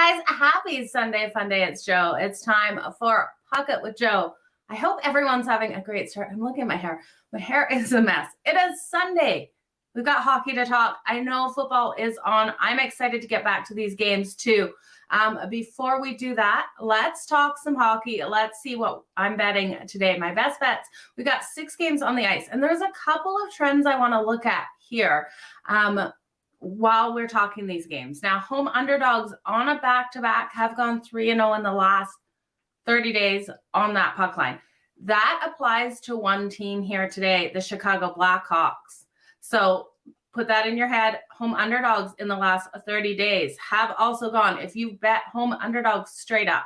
guys, happy Sunday fun day. It's Joe. It's time for Pocket with Joe. I hope everyone's having a great start. I'm looking at my hair. My hair is a mess. It is Sunday. We've got hockey to talk. I know football is on. I'm excited to get back to these games too. Before we do that, let's talk some hockey. Let's see what I'm betting today. My best bets. We got 6 games on the ice, and there's a couple of trends I want to look at here while we're talking these games. Now, home underdogs on a back-to-back have gone 3-0 in the last 30 days on that puck line. That applies to one team here today, the Chicago Blackhawks. So put that in your head. Home underdogs in the last 30 days have also gone. If you bet home underdogs straight up,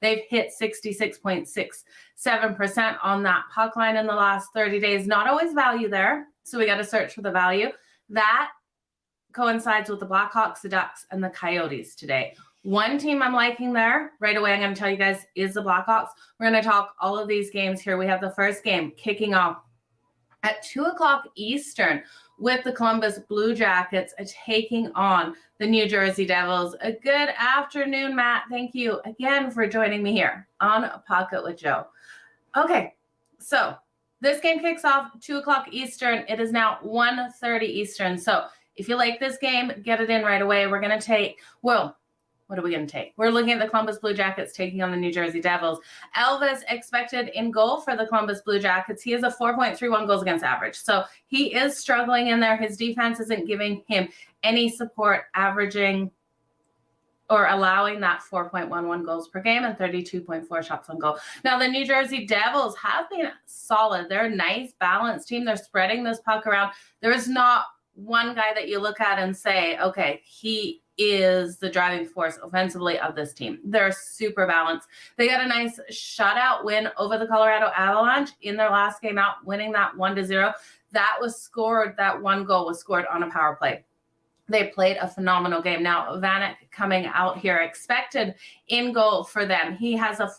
they've hit 66.67% on that puck line in the last 30 days. Not always value there, so we got to search for the value. That coincides with the Blackhawks, the Ducks, and the Coyotes today. One team I'm liking there, right away I'm going to tell you guys, is the Blackhawks. We're going to talk all of these games here. We have the first game kicking off at 2 o'clock Eastern with the Columbus Blue Jackets taking on the New Jersey Devils. A good afternoon, Matt. Thank you again for joining me here on Pocket with Joe. Okay, so this game kicks off 2 o'clock Eastern. It is now 1:30 Eastern. So if you like this game, get it in right away. We're going to take, well, what are we going to take? We're looking at the Columbus Blue Jackets taking on the New Jersey Devils. Elvis expected in goal for the Columbus Blue Jackets. He has a 4.31 goals against average. So he is struggling in there. His defense isn't giving him any support, averaging or allowing that 4.11 goals per game and 32.4 shots on goal. Now, the New Jersey Devils have been solid. They're a nice, balanced team. They're spreading this puck around. There is not one guy that you look at and say, okay, he is the driving force offensively of this team. They're super balanced. They got a nice shutout win over the Colorado Avalanche in their last game out, winning that 1-0. That one goal was scored on a power play. They played a phenomenal game. Now, Vanek coming out here, expected in goal for them. He has a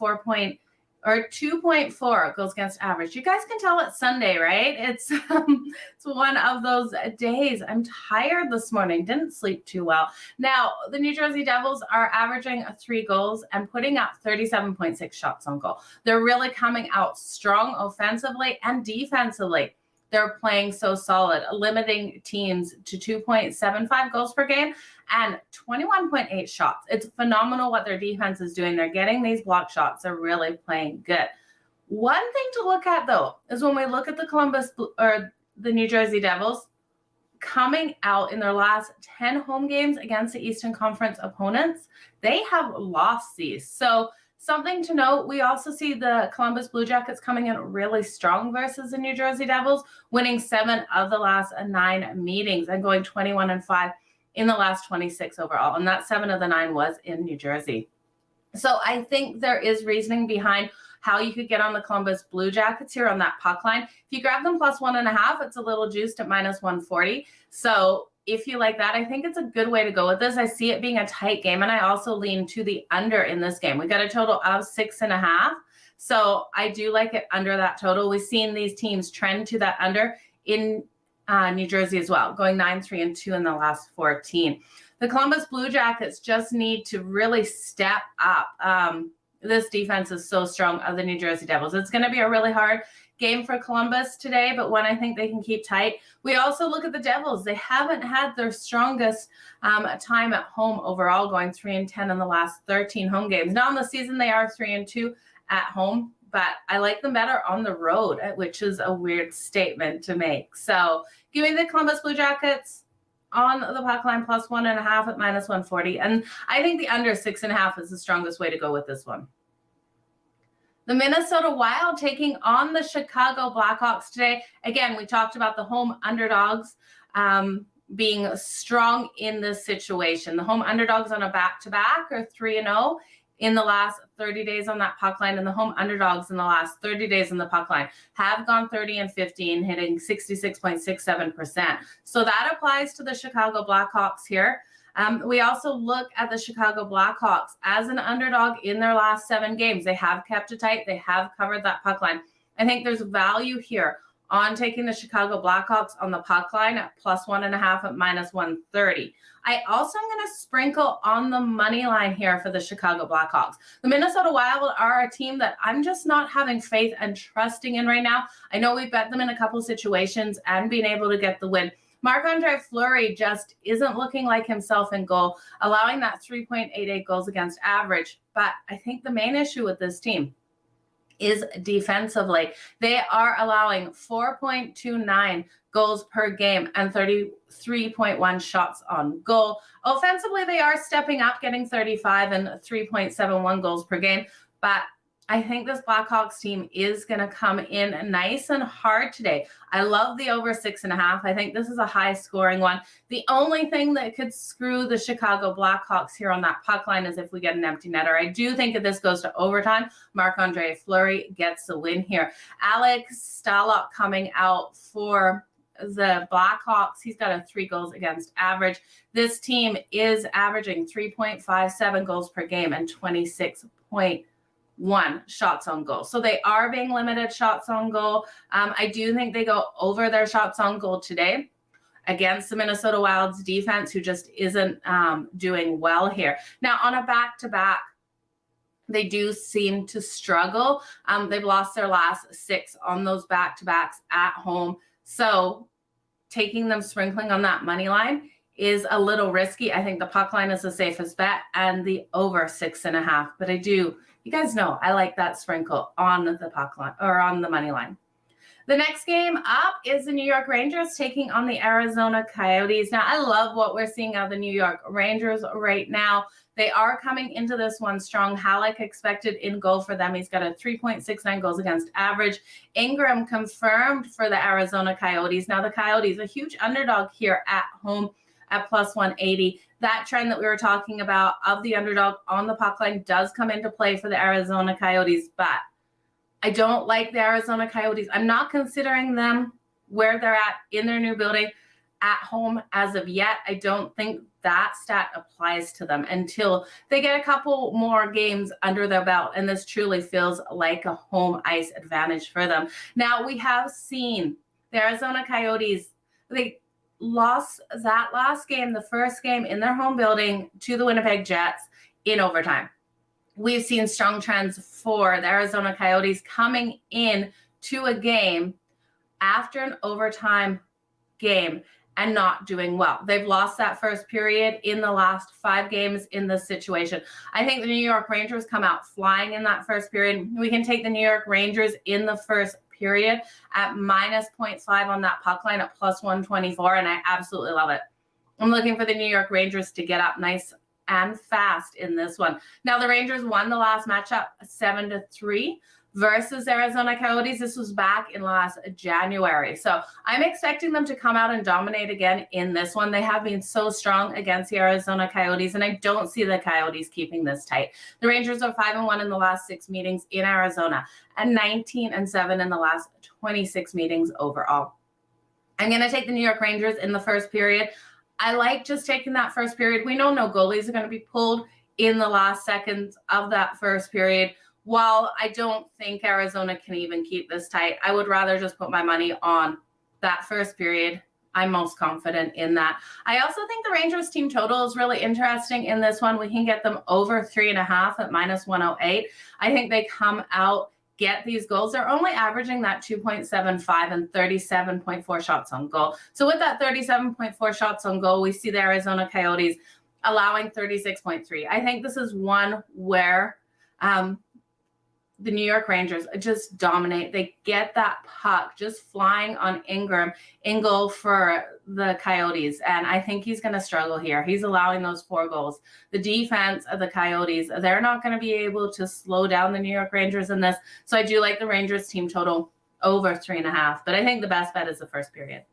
2.4 goals against average. You guys can tell it's Sunday, right? It's one of those days. I'm tired this morning. Didn't sleep too well. Now, the New Jersey Devils are averaging 3 goals and putting up 37.6 shots on goal. They're really coming out strong offensively and defensively. They're playing so solid, limiting teams to 2.75 goals per game and 21.8 shots. It's phenomenal what their defense is doing. They're getting these block shots. They're really playing good. One thing to look at, though, is when we look at the New Jersey Devils coming out in their last 10 home games against the Eastern Conference opponents, they have lost these. So something to note, we also see the Columbus Blue Jackets coming in really strong versus the New Jersey Devils, winning 7 of the last 9 meetings and going 21-5 in the last 26 overall. And that 7 of the 9 was in New Jersey. So I think there is reasoning behind how you could get on the Columbus Blue Jackets here on that puck line. If you grab them plus 1.5, it's a little juiced at -140. So if you like that, I think it's a good way to go with this. I see it being a tight game, and I also lean to the under in this game. We got a total of 6.5, so I do like it under that total. We've seen these teams trend to that under in New Jersey as well, going 9-3-2 in the last 14. The Columbus Blue Jackets just need to really step up. This defense is so strong of the New Jersey Devils. It's going to be a really hard game for Columbus today, but one I think they can keep tight. We also look at the Devils. They haven't had their strongest time at home overall, going 3-10 in the last 13 home games. Now in the season, they are 3-2 at home, but I like them better on the road, which is a weird statement to make. So give me the Columbus Blue Jackets on the puck line plus 1.5 at -140. And I think the under 6.5 is the strongest way to go with this one. The Minnesota Wild taking on the Chicago Blackhawks today. Again, we talked about the home underdogs being strong in this situation. The home underdogs on a back-to-back are 3-0 in the last 30 days on that puck line, and the home underdogs in the last 30 days on the puck line have gone 30-15, hitting 66.67%. So that applies to the Chicago Blackhawks here. We also look at the Chicago Blackhawks as an underdog in their last 7 games. They have kept it tight. They have covered that puck line. I think there's value here on taking the Chicago Blackhawks on the puck line at +1.5 at -130. I also am going to sprinkle on the money line here for the Chicago Blackhawks. The Minnesota Wild are a team that I'm just not having faith and trusting in right now. I know we've bet them in a couple of situations and been able to get the win. Marc-Andre Fleury just isn't looking like himself in goal, allowing that 3.88 goals against average. But I think the main issue with this team is defensively. They are allowing 4.29 goals per game and 33.1 shots on goal. Offensively, they are stepping up, getting 35 and 3.71 goals per game. But I think this Blackhawks team is going to come in nice and hard today. I love the over 6.5. I think this is a high scoring one. The only thing that could screw the Chicago Blackhawks here on that puck line is if we get an empty netter. I do think if this goes to overtime, Marc-Andre Fleury gets the win here. Alex Stalock coming out for the Blackhawks. He's got a 3 goals against average. This team is averaging 3.57 goals per game and 26.1 shots on goal. So they are being limited shots on goal. I do think they go over their shots on goal today against the Minnesota Wild's defense, who just isn't doing well here. Now, on a back-to-back, they do seem to struggle. They've lost their last 6 on those back-to-backs at home. So taking them sprinkling on that money line is a little risky. I think the puck line is the safest bet and the over 6.5. But you guys know I like that sprinkle on the puck line or on the money line. The next game up is the New York Rangers taking on the Arizona Coyotes. Now, I love what we're seeing out of the New York Rangers right now. They are coming into this one strong. Halleck expected in goal for them. He's got a 3.69 goals against average. Ingram confirmed for the Arizona Coyotes. Now, the Coyotes, a huge underdog here at home at +180. That trend that we were talking about of the underdog on the puck line does come into play for the Arizona Coyotes, but I don't like the Arizona Coyotes. I'm not considering them where they're at in their new building at home as of yet. I don't think that stat applies to them until they get a couple more games under their belt, and this truly feels like a home ice advantage for them. Now, we have seen the Arizona Coyotes, they lost that last game, the first game in their home building, to the Winnipeg Jets in overtime. We've seen strong trends for the Arizona Coyotes coming in to a game after an overtime game and not doing well. They've lost that first period in the last 5 games in this situation. I think the New York Rangers come out flying in that first period. We can take the New York Rangers in the first period at -0.5 on that puck line at +124, and I absolutely love it. I'm looking for the New York Rangers to get up nice and fast in this one. Now, the Rangers won the last matchup 7-3 versus Arizona Coyotes. This was back in last January. So I'm expecting them to come out and dominate again in this one. They have been so strong against the Arizona Coyotes, and I don't see the Coyotes keeping this tight. The Rangers are 5-1 in the last 6 meetings in Arizona and 19-7 in the last 26 meetings overall. I'm going to take the New York Rangers in the first period. I like just taking that first period. We know no goalies are going to be pulled in the last seconds of that first period. While I don't think Arizona can even keep this tight, I would rather just put my money on that first period. I'm most confident in that. I also think the Rangers team total is really interesting in this one. We can get them over 3.5 at -108. I think they come out, get these goals. They're only averaging that 2.75 and 37.4 shots on goal. So with that 37.4 shots on goal, we see the Arizona Coyotes allowing 36.3. I think this is one where the New York Rangers just dominate. They get that puck just flying on Ingram in goal for the Coyotes, and I think he's going to struggle here. He's allowing those 4 goals. The defense of the Coyotes, they're not going to be able to slow down the New York Rangers in this, so I do like the Rangers team total over 3.5, but I think the best bet is the first period.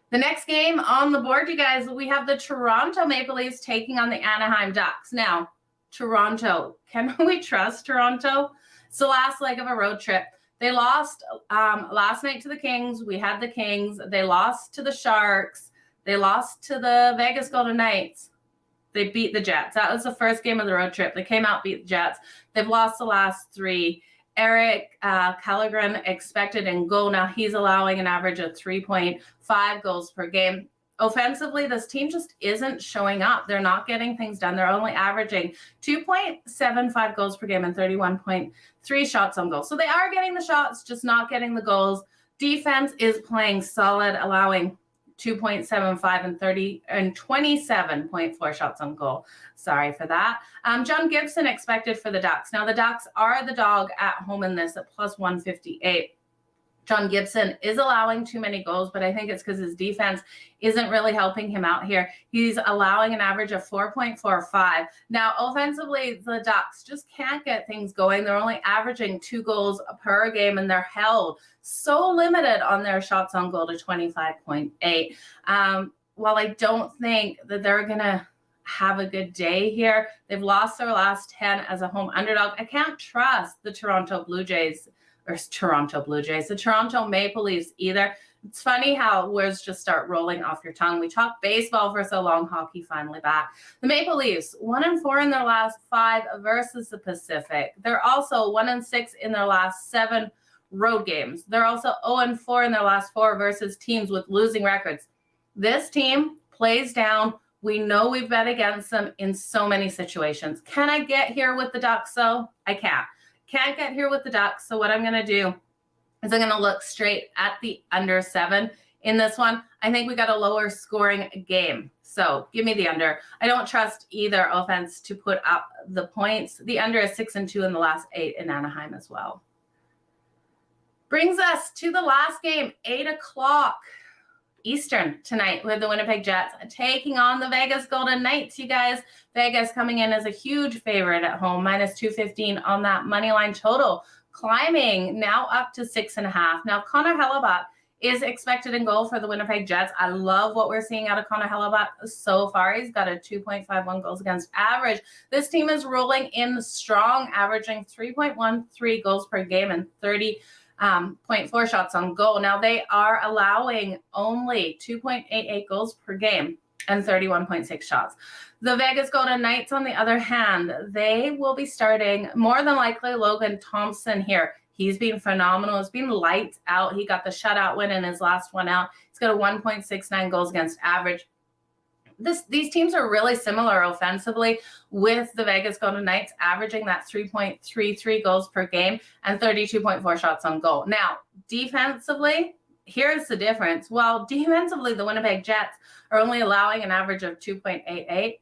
The next game on the board, you guys, we have the Toronto Maple Leafs taking on the Anaheim Ducks. Now, Toronto. Can we trust Toronto? It's the last leg of a road trip. They lost last night to the Kings. We had the Kings. They lost to the Sharks. They lost to the Vegas Golden Knights. They beat the Jets. That was the first game of the road trip. They came out, beat the Jets. They've lost the last 3. Eric Callaghan expected in goal. Now he's allowing an average of 3.5 goals per game. Offensively, this team just isn't showing up. They're not getting things done. They're only averaging 2.75 goals per game and 31.3 shots on goal. So they are getting the shots, just not getting the goals. Defense is playing solid, allowing 2.75 and 27.4 shots on goal. Sorry for that. John Gibson expected for the Ducks. Now the Ducks are the dog at home in this at plus 158. John Gibson is allowing too many goals, but I think it's because his defense isn't really helping him out here. He's allowing an average of 4.45. Now, offensively, the Ducks just can't get things going. They're only averaging 2 goals per game, and they're held so limited on their shots on goal to 25.8. While I don't think that they're going to have a good day here, they've lost their last 10 as a home underdog. I can't trust the Toronto Maple Leafs either. It's funny how words just start rolling off your tongue. We talked baseball for so long, hockey finally back. The Maple Leafs, 1-4 in their last 5 versus the Pacific. They're also 1-6 in their last 7 road games. They're also 0-4 in their last 4 versus teams with losing records. This team plays down. We know we've bet against them in so many situations. Can I get here with the Ducks though? I can't get here with the Ducks. So what I'm going to do is I'm going to look straight at the under 7 in this one. I think we got a lower scoring game. So give me the under. I don't trust either offense to put up the points. The under is 6-2 in the last 8 in Anaheim as well. Brings us to the last game, 8 o'clock Eastern tonight with the Winnipeg Jets taking on the Vegas Golden Knights. You guys, Vegas coming in as a huge favorite at home, minus 215 on that money line total, climbing now up to 6.5. Now, Connor Hellebuyck is expected in goal for the Winnipeg Jets. I love what we're seeing out of Connor Hellebuyck so far. He's got a 2.51 goals against average. This team is rolling in strong, averaging 3.13 goals per game and 30.4 shots on goal. Now they are allowing only 2.88 goals per game and 31.6 shots. The Vegas Golden Knights, on the other hand, they will be starting more than likely Logan Thompson here. He's been phenomenal. He's been lights out. He got the shutout win in his last one out. He's got a 1.69 goals against average. These teams are really similar offensively, with the Vegas Golden Knights averaging that 3.33 goals per game and 32.4 shots on goal. Now, defensively, here's the difference. While defensively, the Winnipeg Jets are only allowing an average of 2.88,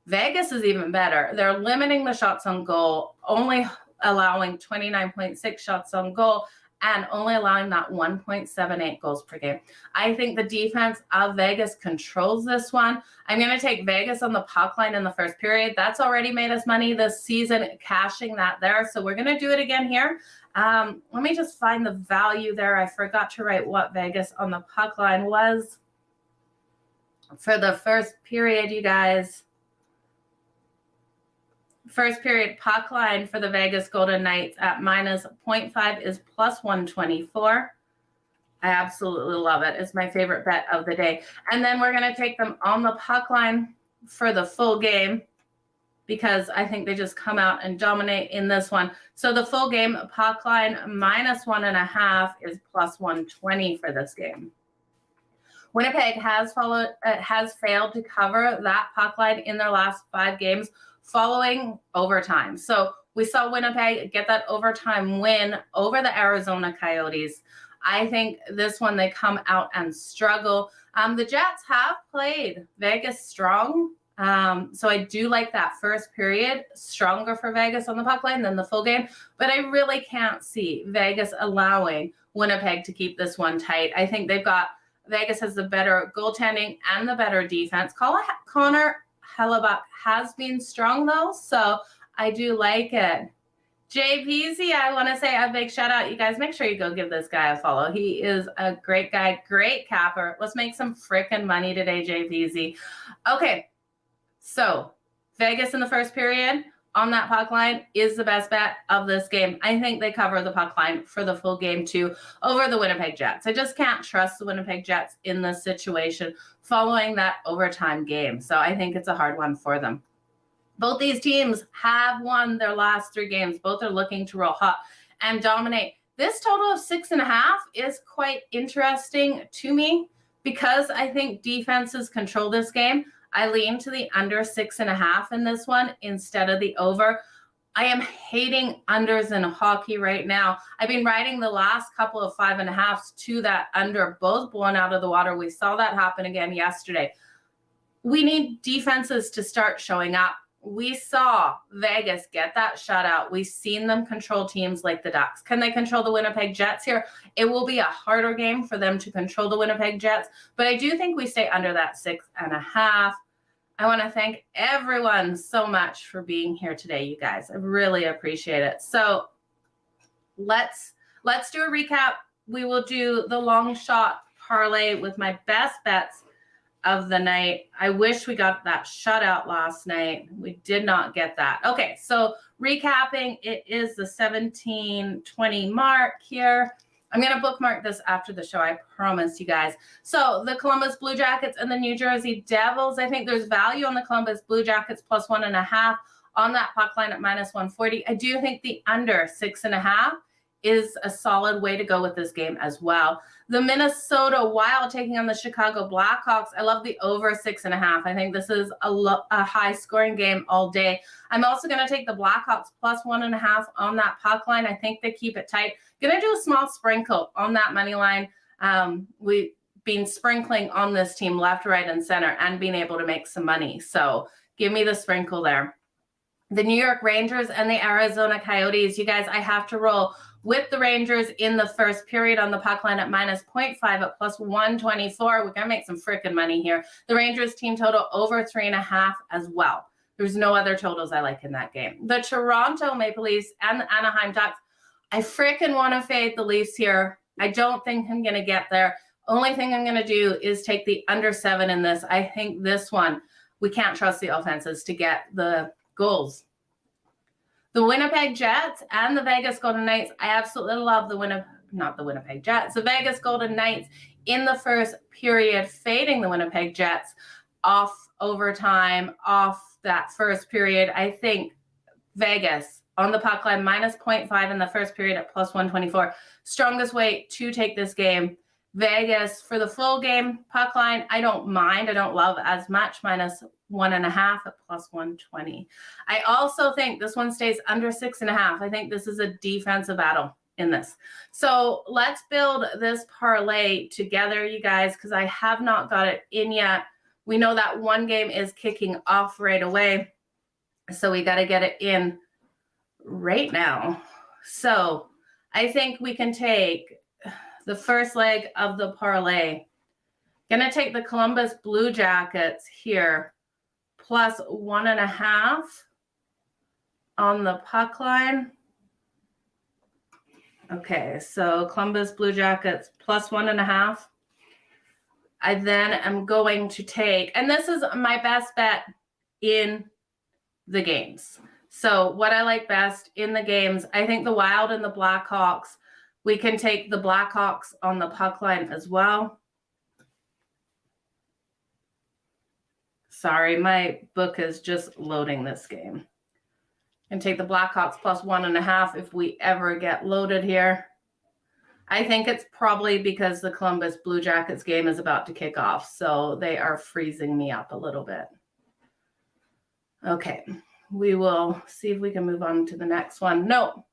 Vegas is even better. They're limiting the shots on goal, only allowing 29.6 shots on goal and only allowing that 1.78 goals per game. I think the defense of Vegas controls this one. I'm going to take Vegas on the puck line in the first period. That's already made us money this season, cashing that there. So we're going to do it again here. Let me just find the value there. I forgot to write what Vegas on the puck line was for the first period, you guys. First period puck line for the Vegas Golden Knights at minus 0.5 is plus 124. I absolutely love it. It's my favorite bet of the day. And then we're going to take them on the puck line for the full game because I think they just come out and dominate in this one. So the full game puck line minus 1.5 is plus 120 for this game. Winnipeg has failed to cover that puck line in their last 5 games following overtime. So we saw Winnipeg get that overtime win over the Arizona Coyotes. I think this one they come out and struggle. The Jets have played Vegas strong. So I do like that first period stronger for Vegas on the puck line than the full game. But I really can't see Vegas allowing Winnipeg to keep this one tight. I think Vegas has the better goaltending and the better defense. Connor Hellebuyck has been strong though, so I do like it. JPZ, I want to say a big shout out. You guys, make sure you go give this guy a follow. He is a great guy, great capper. Let's make some freaking money today, JPZ. Okay, so Vegas in the first period on that puck line is the best bet of this game. I think they cover the puck line for the full game too over the Winnipeg Jets. I just can't trust the Winnipeg Jets in this situation following that overtime game. So I think it's a hard one for them. Both these teams have won their last 3 games. Both are looking to roll hot. and dominate. This total of 6.5 is quite interesting to me because I think defenses control this game. I lean to the under 6.5 in this one instead of the over. I am hating unders in hockey right now. I've been riding the last couple of 5.5s to that under, both blown out of the water. We saw that happen again yesterday. We need defenses to start showing up. We saw Vegas get that shutout. We've seen them control teams like the Ducks. Can they control the Winnipeg Jets here? It will be a harder game for them to control the Winnipeg Jets, but I do think we stay under that 6.5. I want to thank everyone so much for being here today, you guys. I really appreciate it. So let's do a recap. We will do the long shot parlay with my best bets of the night. I wish we got that shutout last night. We did not get that. Okay, so recapping, it is the 17:20 mark here. I'm going to bookmark this after the show, I promise you guys. So the Columbus Blue Jackets and the New Jersey Devils, I think there's value on the Columbus Blue Jackets plus 1.5 on that puck line at -140. I do think the under 6.5 is a solid way to go with this game as well. The Minnesota Wild taking on the Chicago Blackhawks. I love the over 6.5. I think this is a high scoring game all day. I'm also going to take the Blackhawks plus 1.5 on that puck line. I think they keep it tight. Going to do a small sprinkle on that money line. We've been sprinkling on this team left, right, and center and being able to make some money. So give me the sprinkle there. The New York Rangers and the Arizona Coyotes. You guys, I have to roll with the Rangers in the first period on the puck line at -0.5 at plus 124. We're going to make some freaking money here. The Rangers team total over 3.5 as well. There's no other totals I like in that game. The Toronto Maple Leafs and the Anaheim Ducks. I freaking want to fade the Leafs here. I don't think I'm going to get there. Only thing I'm going to do is take the under 7 in this. I think this one, we can't trust the offenses to get the goals. The Winnipeg Jets and the Vegas Golden Knights. I absolutely love the Winnipeg Jets. The Vegas Golden Knights in the first period, fading the Winnipeg Jets off overtime, off that first period. I think Vegas on the puck line -0.5 in the first period at plus 124. Strongest way to take this game. Vegas for the full game puck line, I don't mind. I don't love as much, -1.5 at plus 120. I also think this one stays under 6.5. I think this is a defensive battle in this. So let's build this parlay together, you guys, because I have not got it in yet. We know that one game is kicking off right away. So we got to get it in right now. So I think we can take the first leg of the parlay. Gonna take the Columbus Blue Jackets here, plus 1.5 on the puck line. Okay, so Columbus Blue Jackets plus 1.5. I then am going to take, and this is my best bet in the games. So what I like best in the games, I think the Wild and the Blackhawks. We can take the Blackhawks on the puck line as well. Sorry, my book is just loading this game. And take the Blackhawks plus 1.5 if we ever get loaded here. I think it's probably because the Columbus Blue Jackets game is about to kick off, so they are freezing me up a little bit. Okay, we will see if we can move on to the next one. No.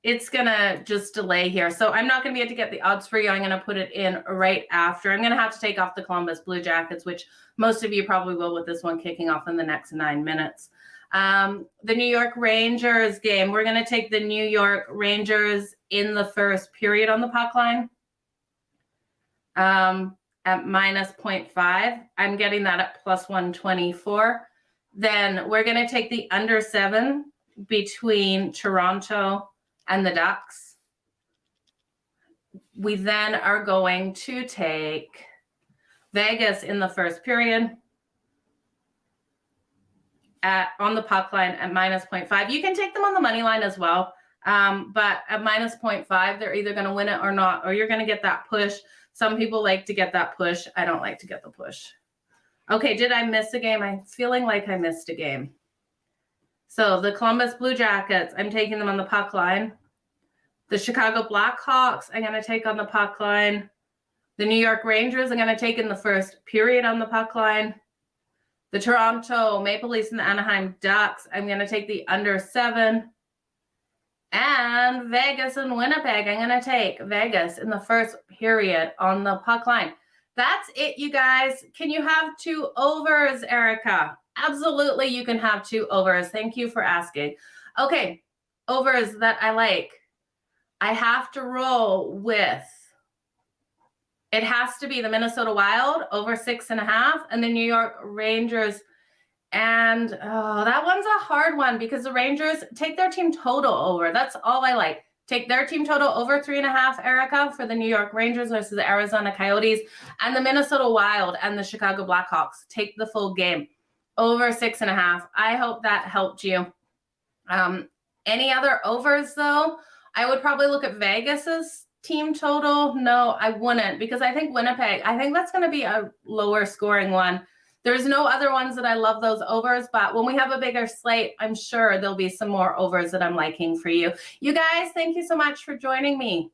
It's going to just delay here. So I'm not going to be able to get the odds for you. I'm going to put it in right after. I'm going to have to take off the Columbus Blue Jackets, which most of you probably will with this one kicking off in the next 9 minutes. The New York Rangers game. We're going to take the New York Rangers in the first period on the puck line at -0.5. I'm getting that at plus 124. Then we're going to take the under 7 between Toronto and the Ducks. We then are going to take Vegas in the first period on the puck line at -0.5. You can take them on the money line as well. But at -0.5, they're either going to win it or not, or you're going to get that push. Some people like to get that push. I don't like to get the push. Okay, did I miss a game? I'm feeling like I missed a game. So the Columbus Blue Jackets, I'm taking them on the puck line. The Chicago Blackhawks, I'm going to take on the puck line. The New York Rangers, I'm going to take in the first period on the puck line. The Toronto Maple Leafs and the Anaheim Ducks, I'm going to take the under 7. And Vegas and Winnipeg, I'm going to take Vegas in the first period on the puck line. That's it, you guys. Can you have 2 overs, Erica? Absolutely, you can have 2 overs. Thank you for asking. Okay, overs that I like. I have to roll with, it has to be the Minnesota Wild over 6.5 and the New York Rangers. And that one's a hard one because the Rangers take their team total over. That's all I like. Take their team total over 3.5, Erica, for the New York Rangers versus the Arizona Coyotes, and the Minnesota Wild and the Chicago Blackhawks. Take the full game over 6.5. I hope that helped you. Any other overs, though? I would probably look at Vegas's team total. No, I wouldn't, because I think Winnipeg, I think that's going to be a lower scoring one. There's no other ones that I love those overs, but when we have a bigger slate, I'm sure there'll be some more overs that I'm liking for you. You guys, thank you so much for joining me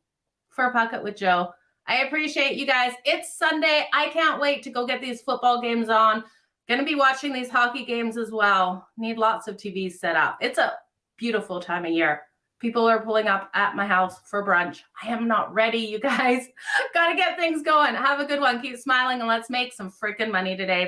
for Puck It with Joe. I appreciate you guys. It's Sunday. I can't wait to go get these football games on. Going to be watching these hockey games as well. Need lots of TVs set up. It's a beautiful time of year. People are pulling up at my house for brunch. I am not ready, you guys. Got to get things going. Have a good one. Keep smiling, and let's make some freaking money today. Bye.